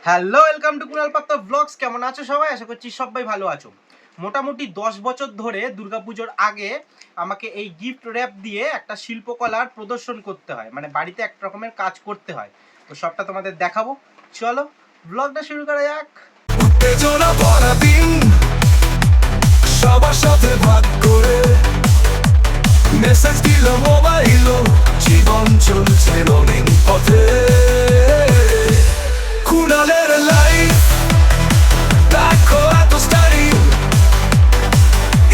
Hello, welcome to Kunal পাত্র blogs. কেমন আছো সবাই? আশা করছি সবাই ভালো আছো। মোটামুটি 10 বছর ধরে দুর্গাপুজোর আগে আমাকে এই গিফট র্যাপ দিয়ে একটা শিল্পকলার প্রদর্শন করতে হয়, মানে বাড়িতে এক রকমের কাজ করতে হয়। তো সবটা তোমাদের দেখাবো, চলো ব্লগটা শুরু করা যাক। উত্তেজনা ভরা দিন, সবার সাথে ভাগ করে মেসেজ দিল মোবাইল, জীবন চলছে রঙিন পথে। কুনালের লাইফ দেখো এত স্টাইল,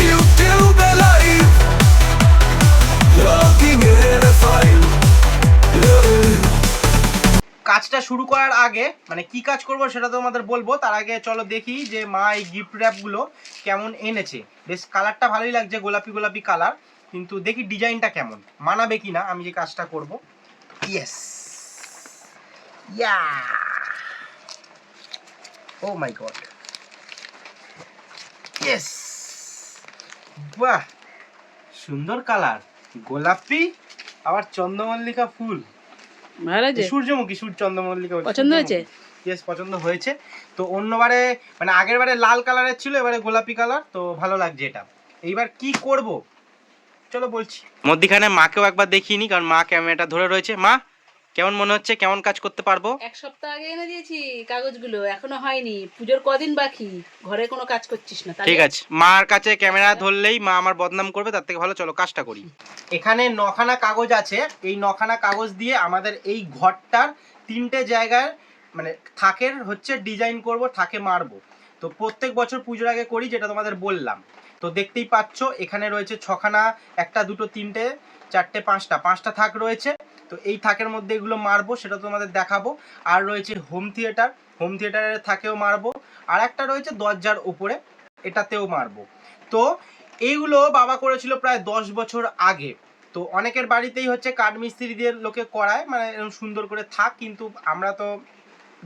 ইউটিউবে লাইভ লগিং এর ফাইল। কাজটা শুরু করার আগে মানে কি কাজ করব সেটা তো তোমাদের বলবো, তার আগে চলো দেখি যে মা এই গিফট র্যাপগুলো কেমন এনেছে। বেশ কালারটা ভালোই লাগছে, গোলাপি গোলাপি কালার, কিন্তু দেখি ডিজাইনটা কেমন মানাবে কি না আমি যে কাজটা করব। ইয়েস, ইয়া, ও মাই গড, ইয়েস, বাহ সুন্দর কালার, গোলাপি আবার চন্দ্রমল্লিকা ফুল, ভালো আছে, সূর্যমুখী চন্দ্রমল্লিকা পছন্দ হয়েছে? ইয়েস, পছন্দ হয়েছে। তো অন্যবারে মানে আগের বারে লাল কালারের ছিল, এবারে গোলাপি কালার, তো ভালো লাগছে এটা। এইবার কি করব চলো বলছি। মধ্যখানে মাকেও একবার দেখিনি, কারণ মা ক্যামেরাটা ধরে রয়েছে। মা কেমন মনে হচ্ছে, কেমন কাজ করতে পারবো? এক সপ্তাহ আগে এনে দিয়েছি কাগজগুলো, এখনো হয়নি। পুজোর কদিন বাকি, ঘরে কোনো কাজ করছিস না? ঠিক আছে, মার কাছে ক্যামেরা ধরলেই মা আমার বদনাম করবে, তার থেকে ভালো চলো কাজটা করি। এখানে 9খানা কাগজ আছে, এই 9খানা কাগজ দিয়ে আমাদের এই ঘরটার 3টে জায়গায় মানে থাকের হচ্ছে ডিজাইন করব, থাকে মারবো। তো প্রত্যেক বছর পুজোর আগে করি, যেটা তোমাদের বললাম। তো দেখতেই পাচ্ছ এখানে রয়েছে 6খানা, 1টা 2টো 3টে 4টে 5টা থাক রয়েছে। তো এই থাকের মধ্যে এগুলো মারবো, সেটা তোমাদের দেখাবো। আর রয়েছে হোম থিয়েটারের থাকেও মারবো। আর একটা রয়েছে দরজার উপরে, এটাতেও মারবো। তো এইগুলো বাবা করেছিল প্রায় 10 বছর আগে। তো অনেকের বাড়িতেই হচ্ছে কাঠমিস্ত্রি দিয়ে লোকে করায়, মানে এরকম সুন্দর করে থাক, কিন্তু আমরা তো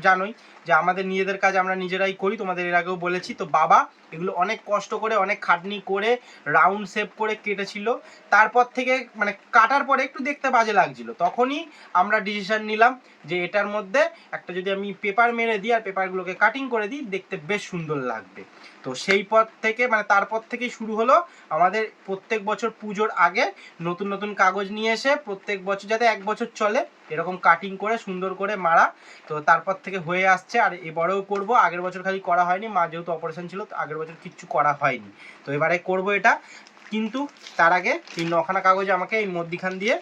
জানোই যে আমাদের নিজেদের কাজ আমরা নিজেরাই করি, তোমাদের এর আগেও বলেছি। তো বাবা এগুলো অনেক কষ্ট করে, অনেক খাটনি করে রাউন্ড শেপ করে কেটেছিল। তারপর থেকে মানে কাটার পরে একটু দেখতে বাজে লাগছিল, তখনই আমরা ডিসিশন নিলাম যে এটার মধ্যে একটা যদি আমি পেপার মেরে দিই আর পেপারগুলোকে কাটিং করে দিই, দেখতে বেশ সুন্দর লাগবে। তো সেই পর থেকে মানে তারপর থেকেই শুরু হলো আমাদের প্রত্যেক বছর পুজোর আগে নতুন নতুন কাগজ নিয়ে এসে প্রত্যেক বছর যাতে 1 বছর চলে এরকম কাটিং করে সুন্দর করে মারা। তো তারপর থেকে হয়ে আসছে, আর এবারেও করব। আগের বছর খালি করা হয়নি, মা যেহেতু অপারেশন ছিল, তো আগের বছর কিচ্ছু করা হয়নি। তো এবারে করব এটা, কিন্তু তার আগে এই 9খানা কাগজ আমাকে এই মধ্যিখান দিয়ে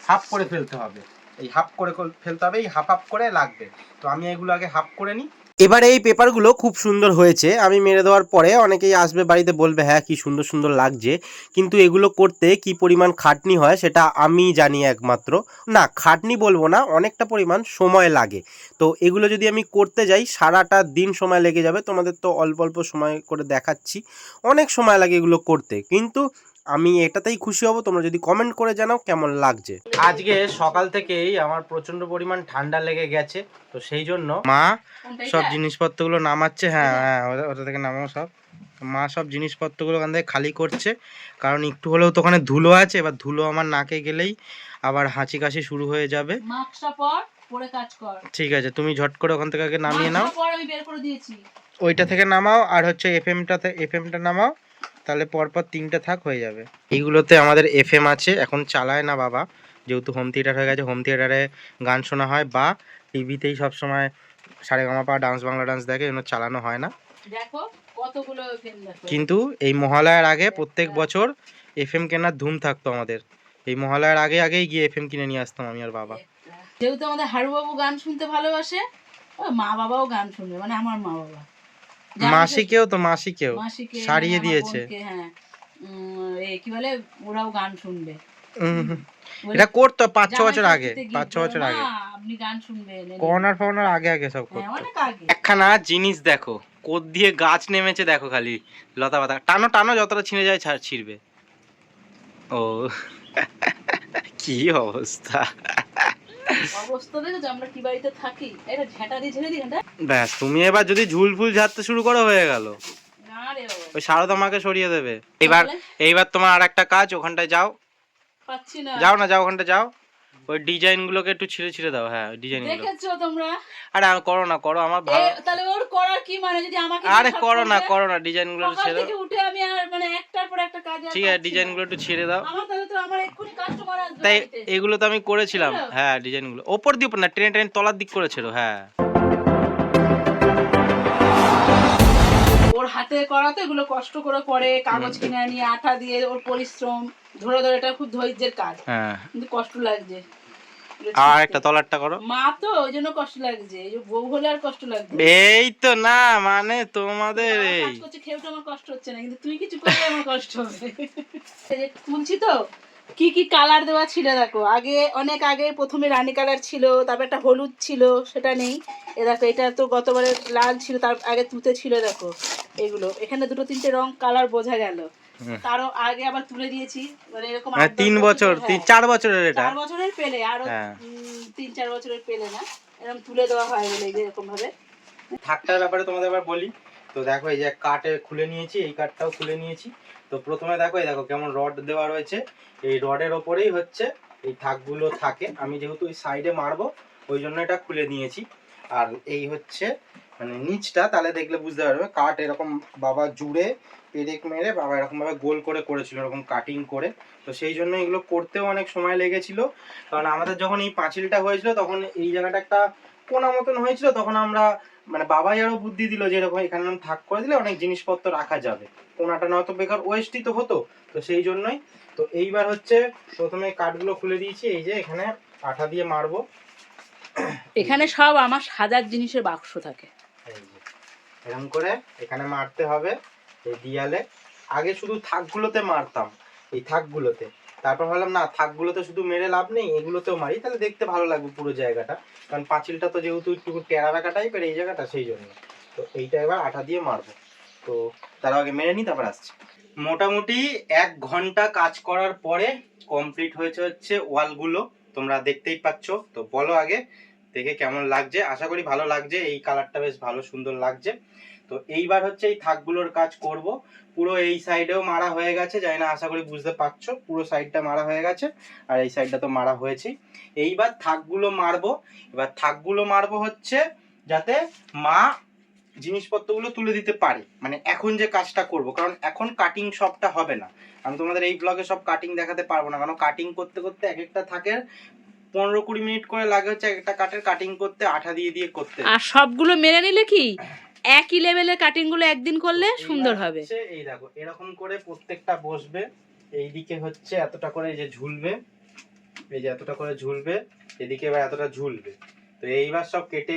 হাফ করে ফেলতে হবে। এই হাফ করে ফেলতে হবে, এই হাফ করে লাগবে। তো আমি এগুলো আগে হাফ করে নিই। এবারে এই পেপারগুলো খুব সুন্দর হয়েছে, আমি মেরে দেওয়ার পরে অনেকেই আসবে বাড়িতে, বলবে হ্যাঁ কি সুন্দর সুন্দর লাগছে, কিন্তু এগুলো করতে কি পরিমাণ খাটনি হয় সেটা আমি জানি একমাত্র। না খাটনি বলবো না, অনেকটা পরিমাণ সময় লাগে। তো এগুলো যদি আমি করতে যাই সারাটা দিন সময় লেগে যাবে। তোমাদের তো অল্প অল্প সময় করে দেখাচ্ছি, অনেক সময় লাগে এগুলো করতে, কিন্তু আমি এটাতেই খুশি হব তোমরা যদি কমেন্ট করে জানাও কেমন লাগছে। আজকে সকাল থেকেই আমার প্রচন্ড পরিমাণ ঠান্ডা লেগে গেছে, তো সেই জন্য মা সব জিনিসপত্রগুলো নামাচ্ছে। হ্যাঁ হ্যাঁ, ওটা থেকে নামাও সব। মা সব জিনিসপত্রগুলো ওখান থেকে খালি করছে, কারণ একটু হলেও তো ওখানে ধুলো আছে। এবার ধুলো আমার নাকে গেলেই আবার হাঁচি কাশি শুরু হয়ে যাবে। মাস্কটা পর, পরে কাজ কর। ঠিক আছে, তুমি ঝট করে ওখান থেকে আগে নামিয়ে নাও। পর আমি বের করে দিয়েছি, ওইটা থেকে নামাও, আর হচ্ছে এফএমটা নামাও, তাহলে পরপর 3টে থাক হয়ে যাবে। এইগুলোতে আমাদের এফএম আছে, এখন চালায় না বাবা, যেহেতু হোম থিয়েটার হয়ে গেছে। হোম থিয়েটারে গান শোনা হয় বা টিভিতেই সবসময় সারেগামাপা ডান্স বাংলা ডান্স দেখে, এগুলো চালানো হয় না। দেখো কতগুলো এফএম দেখো। কিন্তু এই মহালয়ার আগে প্রত্যেক বছর এফএম কেনার ধুম থাকতো আমাদের। এই মহালয়ার আগেই গিয়ে এফএম কিনে নিয়ে আসতাম আমি আর বাবা। যেহেতু আমাদের হারুবাবু গান শুনতে ভালোবাসে, মা বাবাও গান শুনবে, মানে আমার মা বাবা মাসিকেও সারিয়ে দিয়েছে। হ্যাঁ, কি বলে, ওরাও গান শুনবে। এটা করতো 5-6 বছর আগে, 5-6 বছর আগে আপনি গান শুনবেন, কর্নার আগে সব করতো। একখানা জিনিস দেখো, কোদ দিয়ে গাছ নেমেছে দেখো, খালি লতা পাতা টানো যতটা ছিঁড়ে যায় ছিঁড়বে। ও কি অবস্থা, দেখো আমরা কি বাড়িতে থাকি। এটা ঝেঁটা দিয়ে ঝেড়ে দিই। ব্যাস, তুমি এবার যদি ঝুল ফুল ঝাড়তে শুরু করো হয়ে গেল। না রে বাবা, ওই শারদা মাকে সরিয়ে দেবে। এইবার তোমার আর একটা কাজ, ওখানটায় যাও। পাচ্ছি না। যাও ওখানটা যাও, ওই ডিজাইনগুলোকে একটু ছিঁড়ে ছিঁড়ে দাও। হ্যাঁ ওই ডিজাইনগুলো দেখেছো তোমরা? আরে করো না, করো, আমার ভালো। তাহলে ওর করার কি মানে, যদি আমাকে আরে করো না ডিজাইনগুলো সকাল ছেড়ে দাও। থেকে উঠে আমি আর মানে একটার পর একটা কাজ ঠিক আছে ডিজাইনগুলো একটু ছেড়ে দাও। আমার তাহলে তো আমার এক্ষুনি কাস্টমার আসবে তাই বাড়িতে। এগুলো তো আমি করেছিলাম। হ্যাঁ ডিজাইনগুলো ওপর দিয়ে না, ট্রেন ট্রেন তলার দিক করেছিল। হ্যাঁ ওর হাতে করা তো, এগুলো কষ্ট করে করে কাগজ কিনে নিয়ে আঠা দিয়ে, ওর পরিশ্রম ধরে ধরে, এটা খুব ধৈর্যের কাজ। হ্যাঁ কিন্তু কষ্ট লাগছে। আর একটা তলারটা করো। মা তো ওই জন্য কষ্ট লাগছে, এই যে বউ হলে আর কষ্ট লাগবে। এই তো না মানে তোমাদের এই কাজ করছে, খেয়েও আমার কষ্ট হচ্ছে না, কিন্তু তুই কিছু করলে আমার কষ্ট হবে। এই যে তুলছি তো, কি কি কালার দেওয়া ছিল দেখো। আগে অনেক আগে প্রথমে রানী কালার ছিল, তারপর একটা হলুদ ছিল, সেটা নেই। এ দেখো এটা তো গতবারে লাল ছিল, তার আগে তুতে ছিল। দেখো এগুলো এখানে দুটো তিনটে রং কালার বোঝা গেল। তারও আগে আবার তুলে দিয়েছি, মানে এরকম 3 বছর 4 বছরের এটা 4 বছরের পেলে, আরো 3-4 বছরের পেলে না, এরকম তুলে দেওয়া হয় বলে এরকম ভাবে। থাকটার ব্যাপারে তোমাদের আবার বলি তো। দেখো এই যে কাটে খুলে নিয়েছি, এই কাটটাও খুলে নিয়েছি। তো প্রথমে দেখো এই দেখো কেমন রড দেওয়া রয়েছে। এই রডের ওপরেই হচ্ছে এই থাকগুলো থাকে। আমি যেহেতু ওই সাইডে মারবো ওই জন্য এটা খুলে নিয়েছি। আর এই হচ্ছে মানে নিচটা, তাহলে দেখলে বুঝতে পারবে কাট এরকম বাবা জুড়ে পেরেক মেরে বাবা এরকম ভাবে গোল করে করেছিল, এরকম কাটিং করে। তো সেই জন্য এগুলো করতেও অনেক সময় লেগেছিল। কারণ আমাদের যখন এই পাঁচিলটা হয়েছিল তখন এই জায়গাটা একটা কোনা মতন হয়েছিল, তখন আমরা মানে বাবাই আরো বুদ্ধি দিল যে এরকম এখানে থাক করে দিলে অনেক জিনিসপত্র রাখা যাবে, কোনাটা নয়তো বেকার ওয়েস্টই তো হতো। তো সেই জন্যই। তো এইবার হচ্ছে প্রথমে কাঠগুলো খুলে দিয়েছি, এই যে এখানে আঠা দিয়ে মারবো। এখানে সব আমার সাজার জিনিসের বাক্স থাকে। এই যে এরকম করে এখানে মারতে হবে এই দিয়ালে। আগে শুধু থাকগুলোতে মারতাম, এই থাকগুলোতে। তারপর ভাবলাম না, থাকগুলোতে শুধু মেরে লাভ নেই, এগুলোতেও মারি, তাহলে দেখতে ভালো লাগবে পুরো জায়গাটা। কারণ পাঁচিলটা তো যেহেতু একটু টেরা বেঁকা টাইপের এই জায়গাটা, সেই জন্য। তো এইটা এবার আঠা দিয়ে মারবো। তো তার আগে মেরে নিই, তারপর আসছি। মোটামুটি 1 ঘন্টা কাজ করার পরে কমপ্লিট হয়েছে হচ্ছে ওয়ালগুলো, তোমরা দেখতেই পাচ্ছ। তো বলো আগে দেখে কেমন লাগছে। আশা করি ভালো লাগছে, এই কালারটা বেশ ভালো সুন্দর লাগছে। তো এইবার হচ্ছে এই থাকগুলোর কাজ করব। পুরো এই সাইডেও মারা হয়ে গেছে, জানি না আশা করি বুঝতে পারছো, পুরো সাইডটা মারা হয়ে গেছে আর এই সাইডটা তো মারা হয়েছে। এইবার থাকগুলো মারবো। এবার থাকগুলো মারবো হচ্ছে যাতে মা জিনিসপত্রগুলো তুলে দিতে পারে, মানে এখন যে কাজটা করব। কারণ এখন কাটিং সবটা হবে না, আমি তোমাদের এই ব্লগে সব কাটিং দেখাতে পারবো না, কারণ কাটিং করতে করতে এক একটা থাকের 15-20 মিনিট করে লাগে হচ্ছে একটা কাটের কাটিং করতে, আঠা দিয়ে দিয়ে করতে। আর সবগুলো মেরে নিলে কি একই লেভেলের কাটিং গুলো একদিন করলে সুন্দর হবে। এই দেখো এরকম করে প্রত্যেকটা বসবে। এইদিকে হচ্ছে এতটা করে যে ঝুলবে, এই যে এতটা করে ঝুলবে, এদিকে এবার এতটা ঝুলবে। তো এইবার সব কেটে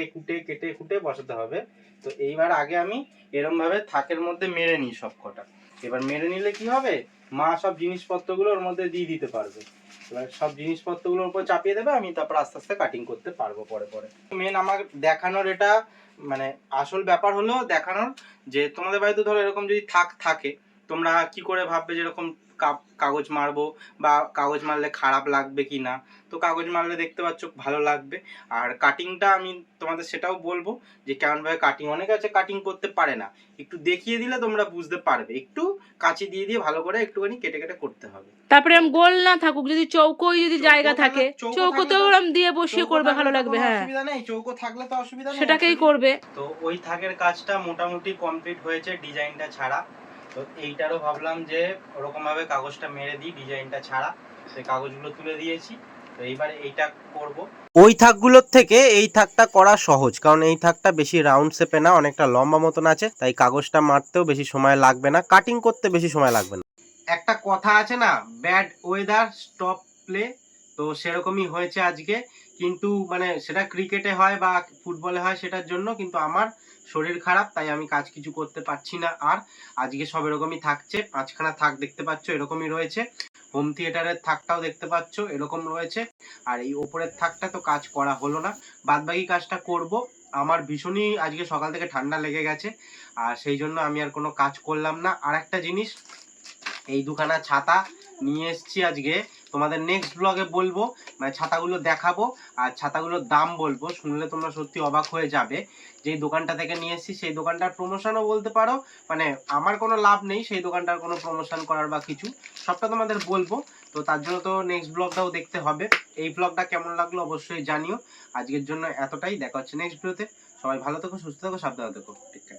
কুটে বসাতে হবে। তো এইবার আগে আমি এরকম ভাবে থাকের মধ্যে মেরে নিই সব কটা। এবার মেরে নিলে কি হবে, মা সব জিনিসপত্রগুলো ওর মধ্যে দিয়ে দিতে পারবে। এবার সব জিনিসপত্রগুলোর উপর চাপিয়ে দেবে, আমি তারপর আস্তে আস্তে কাটিং করতে পারবো পরে পরে। মেন আমার দেখানোর এটা মানে আসল ব্যাপার হলো দেখানোর যে তোমাদের বাড়িতে ধরো এরকম যদি থাকে, তোমরা কি করে ভাববে যেরকম কাগজ মারবো বা কাগজ মারলে খারাপ লাগবে কি না। তো কাগজ মারলে দেখতে পাচ্ছ ভালো লাগবে। আর কাটিংটা আমি তোমাদের সেটাও বলবো যে কেমন ভাবে কাটিং, অনেকে আছে কাটিং করতে পারে না, একটু দেখিয়ে দিলে তোমরা বুঝতে পারবে। একটু কাঁচি দিয়ে দিয়ে ভালো করে একটুখানি কেটে কেটে করতে হবে। তারপরে আমি গোল না থাকুক, যদি চৌকোই যদি জায়গা থাকে চৌকোতেও আমি দিয়ে বসিয়ে করবে, ভালো লাগবে। হ্যাঁ অসুবিধা নেই, চৌকো থাকলে তো অসুবিধা নেই, সেটাকেই করবে। তো ওই থাকের কাজটা মোটামুটি কমপ্লিট হয়েছে ডিজাইনটা ছাড়া। তো এইটারও ভাবলাম যে ওরকম ভাবে কাগজটা মেরে দিই ডিজাইনটা ছাড়া। সেই কাগজগুলো তুলে দিয়েছি। তো এইবারে এইটা করব। ওই থাকগুলোর থেকে এই থাকটা করা সহজ, কারণ এই থাকটা বেশি রাউন্ড শেপে না, অনেকটা লম্বা মতন আছে, তাই কাগজটা মারতেও বেশি সময় লাগবে না, কাটিং করতে বেশি সময় লাগবে না। একটা কথা আছে না, ব্যাড ওয়েদার স্টপ প্লে, তো সেরকমই হয়েছে আজকে। কিন্তু মানে সেটা ক্রিকেটে হয় বা ফুটবলে হয় সেটার জন্য, কিন্তু আমার শরীর খারাপ, তাই আমি কাজ কিছু করতে পারছি না। আর আজকে সব এরকমই থাকছে, 5খানা থাক দেখতে পাচ্ছ এরকমই রয়েছে, হোম থিয়েটারের থাকটাও দেখতে পাচ্ছ এরকম রয়েছে, আর এই ওপরের থাকটা তো কাজ করা হলো না, বাদবাকি কাজটা করব। আমার ভীষণই আজকে সকাল থেকে ঠান্ডা লেগে গেছে, আর সেই জন্য আমি আর কোনো কাজ করলাম না। আর একটা জিনিস, এই 2খানা ছাতা নিয়ে এসেছি আজকে, তোমাদের নেক্সট ব্লগে বলবো, মানে ছাতাগুলো দেখাবো আর ছাতাগুলোর দাম বলবো, শুনলে তোমরা সত্যি অবাক হয়ে যাবে। যেই দোকানটা থেকে নিয়ে এসেছি সেই দোকানটার প্রমোশনও বলতে পারো, মানে আমার কোনো লাভ নেই সেই দোকানটার কোনো প্রমোশন করার বা কিছু, সবটা তোমাদের বলবো। তো তার জন্য তো নেক্সট ব্লগটাও দেখতে হবে। এই ব্লগটা কেমন লাগলো অবশ্যই জানিও। আজকের জন্য এতটাই, দেখা হচ্ছে নেক্সট ভিডিওতে। সবাই ভালো থেকো, সুস্থ থেকো, সাবধানে থেকো, ঠিক আছে।